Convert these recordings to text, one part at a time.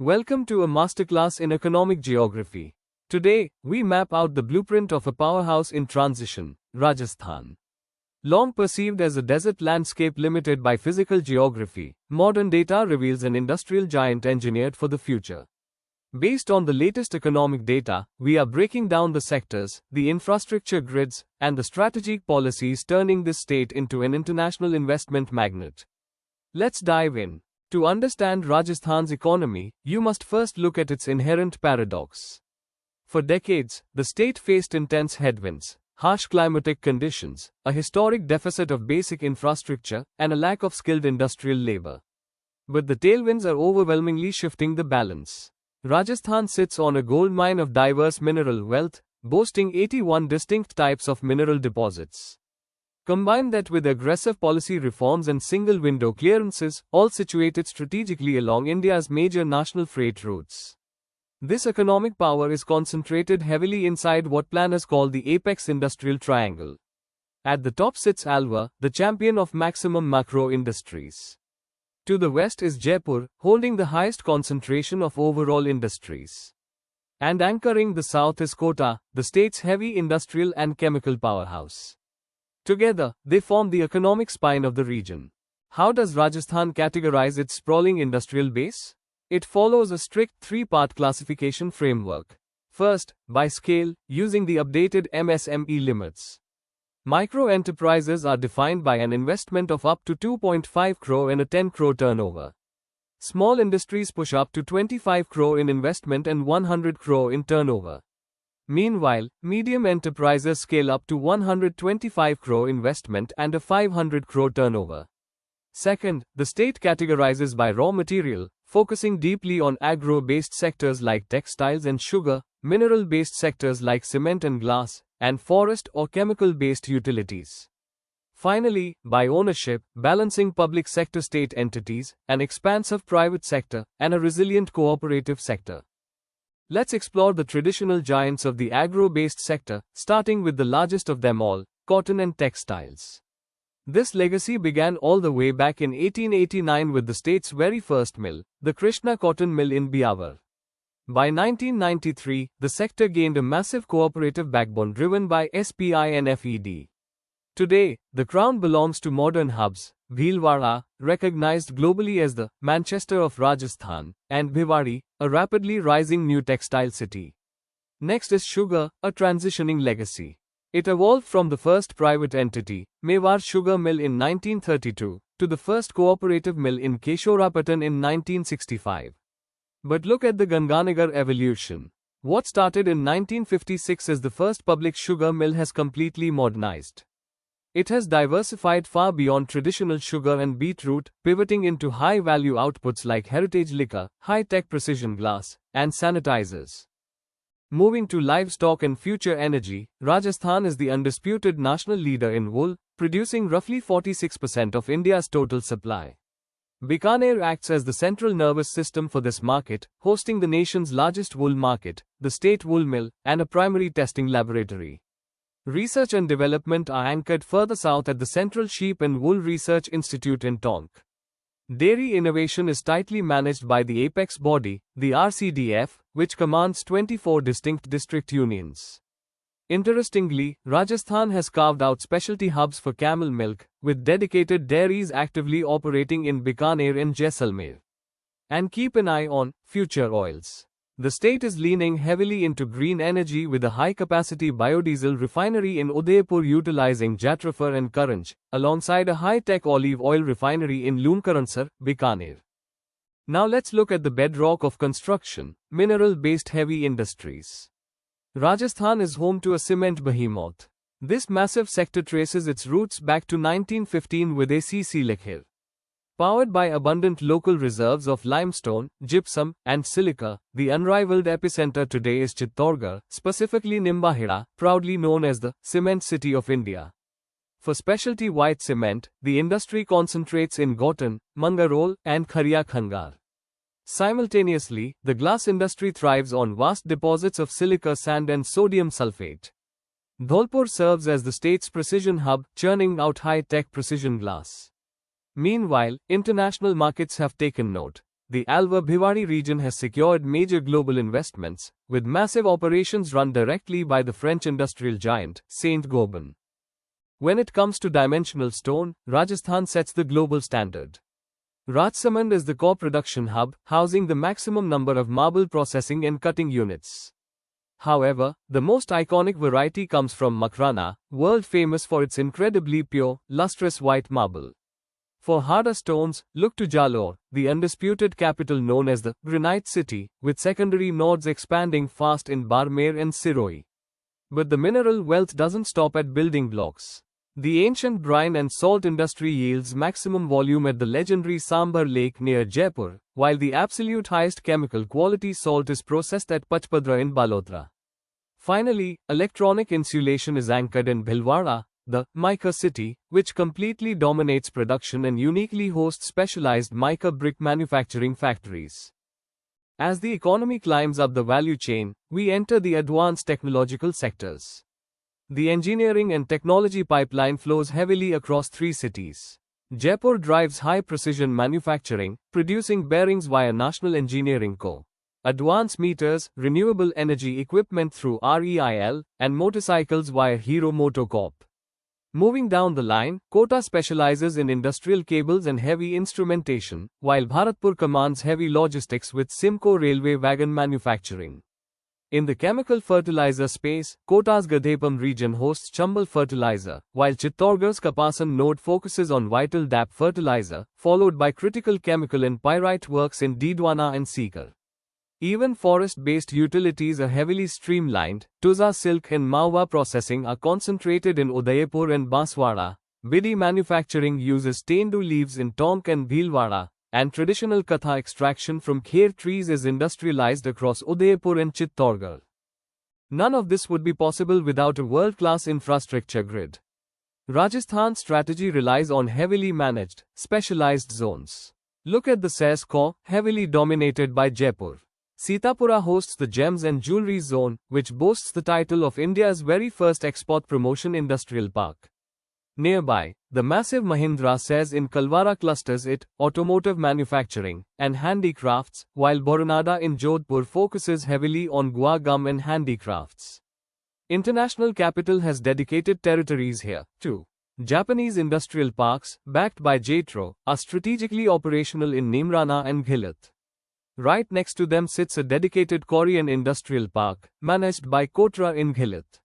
Welcome to a masterclass in economic geography. Today, we map out the blueprint of a powerhouse in transition, Rajasthan. Long perceived as a desert landscape limited by physical geography, modern data reveals an industrial giant engineered for the future. Based on the latest economic data, we are breaking down the sectors, the infrastructure grids, and the strategic policies turning this state into an international investment magnet. Let's dive in. To understand Rajasthan's economy, you must first look at its inherent paradox. For decades, the state faced intense headwinds, harsh climatic conditions, a historic deficit of basic infrastructure, and a lack of skilled industrial labor. But the tailwinds are overwhelmingly shifting the balance. Rajasthan sits on a goldmine of diverse mineral wealth, boasting 81 distinct types of mineral deposits. Combine that with aggressive policy reforms and single-window clearances, all situated strategically along India's major national freight routes. This economic power is concentrated heavily inside what planners call the apex industrial triangle. At the top sits Alwar, the champion of maximum macro industries. To the west is Jaipur, holding the highest concentration of overall industries. And anchoring the south is Kota, the state's heavy industrial and chemical powerhouse. Together, they form the economic spine of the region. How does Rajasthan categorize its sprawling industrial base? It follows a strict three-part classification framework. First, by scale, using the updated MSME limits. Micro-enterprises are defined by an investment of up to 2.5 crore and a 10 crore turnover. Small industries push up to 25 crore in investment and 100 crore in turnover. Meanwhile, medium enterprises scale up to 125 crore investment and a 500 crore turnover. Second, the state categorizes by raw material, focusing deeply on agro-based sectors like textiles and sugar, mineral-based sectors like cement and glass, and forest or chemical-based utilities. Finally, by ownership, balancing public sector state entities, an expansive private sector, and a resilient cooperative sector. Let's explore the traditional giants of the agro-based sector, starting with the largest of them all, cotton and textiles. This legacy began all the way back in 1889 with the state's very first mill, the Krishna Cotton Mill in Biawar. By 1993, the sector gained a massive cooperative backbone driven by SPI and FED. Today, the crown belongs to modern hubs, Bhilwara, recognized globally as the Manchester of Rajasthan, and Bhiwadi, a rapidly rising new textile city. Next is sugar, a transitioning legacy. It evolved from the first private entity, Mewar Sugar Mill in 1932, to the first cooperative mill in Keshorapatan in 1965. But look at the Ganganagar evolution. What started in 1956 as the first public sugar mill has completely modernized. It has diversified far beyond traditional sugar and beetroot, pivoting into high-value outputs like heritage liquor, high-tech precision glass, and sanitizers. Moving to livestock and future energy, Rajasthan is the undisputed national leader in wool, producing roughly 46% of India's total supply. Bikaner acts as the central nervous system for this market, hosting the nation's largest wool market, the state wool mill, and a primary testing laboratory. Research and development are anchored further south at the Central Sheep and Wool Research Institute in Tonk. Dairy innovation is tightly managed by the apex body, the RCDF, which commands 24 distinct district unions. Interestingly, Rajasthan has carved out specialty hubs for camel milk, with dedicated dairies actively operating in Bikaner and Jaisalmer. And keep an eye on future oils. The state is leaning heavily into green energy with a high-capacity biodiesel refinery in Udaipur utilizing jatropher and Karanj, alongside a high-tech olive oil refinery in Lumkaransar, Bikaner. Now let's look at the bedrock of construction, mineral-based heavy industries. Rajasthan is home to a cement behemoth. This massive sector traces its roots back to 1915 with ACC Likhir. Powered by abundant local reserves of limestone, gypsum, and silica, the unrivaled epicenter today is Chittorgarh, specifically Nimbahera, proudly known as the cement city of India. For specialty white cement, the industry concentrates in Gortan, Mangarol, and Khariya Khangar. Simultaneously, the glass industry thrives on vast deposits of silica sand and sodium sulfate. Dholpur serves as the state's precision hub, churning out high-tech precision glass. Meanwhile, international markets have taken note. the Alwar-Bhiwadi region has secured major global investments, with massive operations run directly by the French industrial giant, Saint-Gobain. When it comes to dimensional stone, Rajasthan sets the global standard. Rajsamand is the core production hub, housing the maximum number of marble processing and cutting units. However, the most iconic variety comes from Makrana, world famous for its incredibly pure, lustrous white marble. For harder stones, look to Jalore, the undisputed capital known as the Granite City, with secondary nodes expanding fast in Barmer and Siroi. But the mineral wealth doesn't stop at building blocks. The ancient brine and salt industry yields maximum volume at the legendary Sambar Lake near Jaipur, while the absolute highest chemical quality salt is processed at Pachpadra in Balodra. Finally, electronic insulation is anchored in Bhilwara, the mica city, which completely dominates production and uniquely hosts specialized mica brick manufacturing factories. As the economy climbs up the value chain, we enter the advanced technological sectors. The engineering and technology pipeline flows heavily across three cities. Jaipur drives high-precision manufacturing, producing bearings via National Engineering Co., advanced meters, renewable energy equipment through REIL, and motorcycles via Hero Motocorp. Moving down the line, Kota specializes in industrial cables and heavy instrumentation, while Bharatpur commands heavy logistics with Simco railway wagon manufacturing. In the chemical fertilizer space, Kota's Gadhepam region hosts Chambal fertilizer, while Chittorgarh's Kapasan node focuses on vital DAP fertilizer, followed by critical chemical and pyrite works in Didwana and Sikar. Even forest-based utilities are heavily streamlined. Tuza silk and Mawa processing are concentrated in Udaipur and Banswara. Bidi manufacturing uses tendu leaves in Tonk and Bhilwara, and traditional katha extraction from kher trees is industrialized across Udaipur and Chittorgarh. None of this would be possible without a world-class infrastructure grid. Rajasthan's strategy relies on heavily managed, specialized zones. Look at the SEZ core, heavily dominated by Jaipur. Sitapura hosts the Gems and Jewelry Zone, which boasts the title of India's very first export promotion industrial park. Nearby, the massive Mahindra SEZ in Kalwara clusters it, automotive manufacturing, and handicrafts, while Boronada in Jodhpur focuses heavily on gua gum and handicrafts. International capital has dedicated territories here, too. Japanese industrial parks, backed by JETRO, are strategically operational in Neemrana and Ghilat. Right next to them sits a dedicated Korean industrial park, managed by Kotra in Ghilat.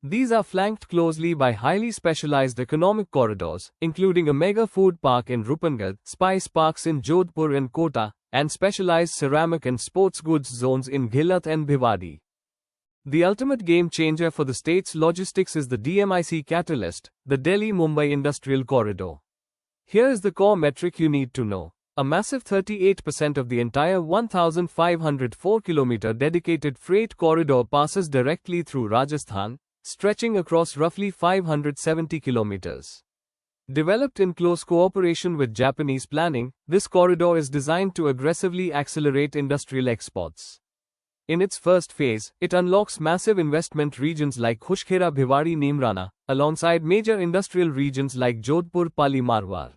These are flanked closely by highly specialized economic corridors, including a mega food park in Rupangad, spice parks in Jodhpur and Kota, and specialized ceramic and sports goods zones in Ghilat and Bhiwadi. The ultimate game changer for the state's logistics is the DMIC catalyst, the Delhi-Mumbai Industrial Corridor. Here is the core metric you need to know. A massive 38% of the entire 1,504-kilometer dedicated freight corridor passes directly through Rajasthan, stretching across roughly 570 kilometers. Developed in close cooperation with Japanese planning, this corridor is designed to aggressively accelerate industrial exports. In its first phase, it unlocks massive investment regions like Khushkhera Bhiwadi Neemrana, alongside major industrial regions like Jodhpur Pali Marwar.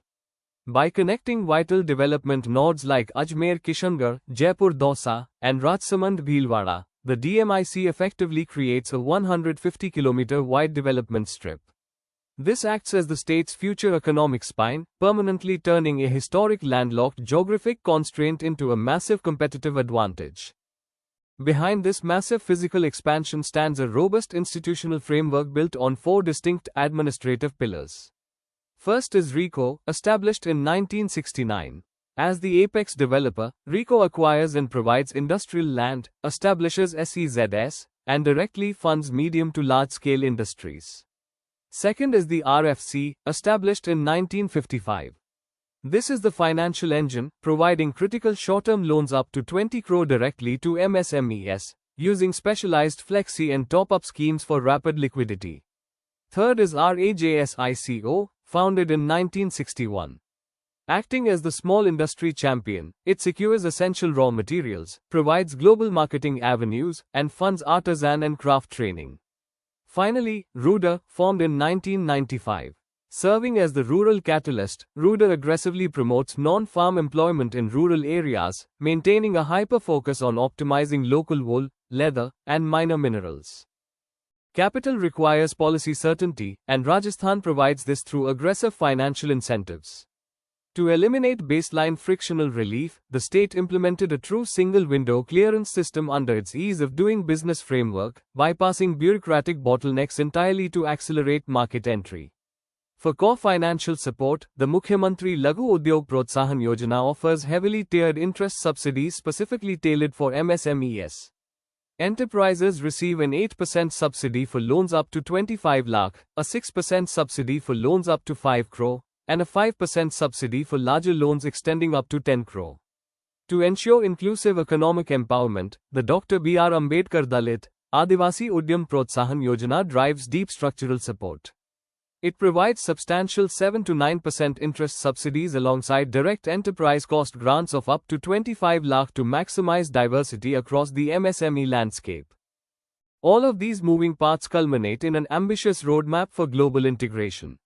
By connecting vital development nodes like Ajmer Kishangarh, Jaipur Dausa, and Rajsamand Bhilwara, the DMIC effectively creates a 150-kilometer wide development strip. This acts as the state's future economic spine, permanently turning a historic landlocked geographic constraint into a massive competitive advantage. Behind this massive physical expansion stands a robust institutional framework built on four distinct administrative pillars. First is RICO, established in 1969. As the apex developer, RICO acquires and provides industrial land, establishes SEZs, and directly funds medium to large-scale industries. Second is the RFC, established in 1955. This is the financial engine, providing critical short-term loans up to 20 crore directly to MSMEs, using specialized flexi and top-up schemes for rapid liquidity. Third is RAJSICO, founded in 1961. Acting as the small industry champion, it secures essential raw materials, provides global marketing avenues, and funds artisan and craft training. Finally, RUDA, formed in 1995. Serving as the rural catalyst, RUDA aggressively promotes non-farm employment in rural areas, maintaining a hyper-focus on optimizing local wool, leather, and minor minerals. Capital requires policy certainty, and Rajasthan provides this through aggressive financial incentives. To eliminate baseline frictional relief, the state implemented a true single-window clearance system under its ease of doing business framework, bypassing bureaucratic bottlenecks entirely to accelerate market entry. For core financial support, the Mukhyamantri Laghu Udyog Protsahan Yojana offers heavily tiered interest subsidies specifically tailored for MSMEs. Enterprises receive an 8% subsidy for loans up to 25 lakh, a 6% subsidy for loans up to 5 crore, and a 5% subsidy for larger loans extending up to 10 crore. To ensure inclusive economic empowerment, the Dr. B.R. Ambedkar Dalit, Adivasi Udyam Protsahan Yojana drives deep structural support. It provides substantial 7 to 9% interest subsidies alongside direct enterprise cost grants of up to 25 lakh to maximize diversity across the MSME landscape. All of these moving parts culminate in an ambitious roadmap for global integration.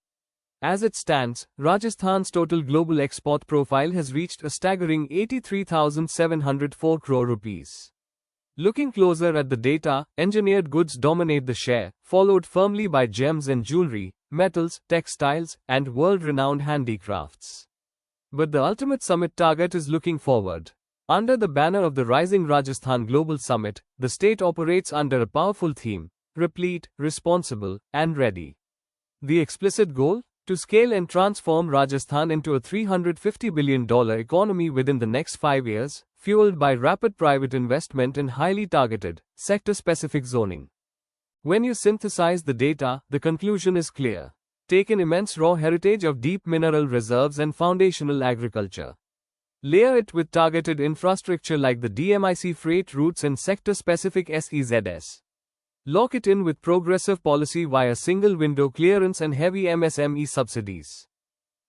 As it stands, Rajasthan's total global export profile has reached a staggering 83,704 crore rupees. Looking closer at the data, engineered goods dominate the share, followed firmly by gems and jewelry, metals, textiles, and world-renowned handicrafts. But the ultimate summit target is looking forward. Under the banner of the Rising Rajasthan Global Summit, the state operates under a powerful theme: replete, responsible, and ready. The explicit goal? To scale and transform Rajasthan into a $350 billion economy within the next 5 years, fueled by rapid private investment and highly targeted, sector-specific zoning. When you synthesize the data, the conclusion is clear. Take an immense raw heritage of deep mineral reserves and foundational agriculture. Layer it with targeted infrastructure like the DMIC freight routes and sector-specific SEZs. Lock it in with progressive policy via single-window clearance and heavy MSME subsidies.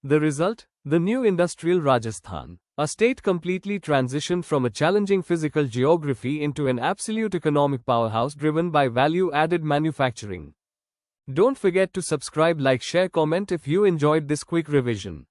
The result? The new industrial Rajasthan, a state completely transitioned from a challenging physical geography into an absolute economic powerhouse driven by value-added manufacturing. Don't forget to subscribe, like, share, comment if you enjoyed this quick revision.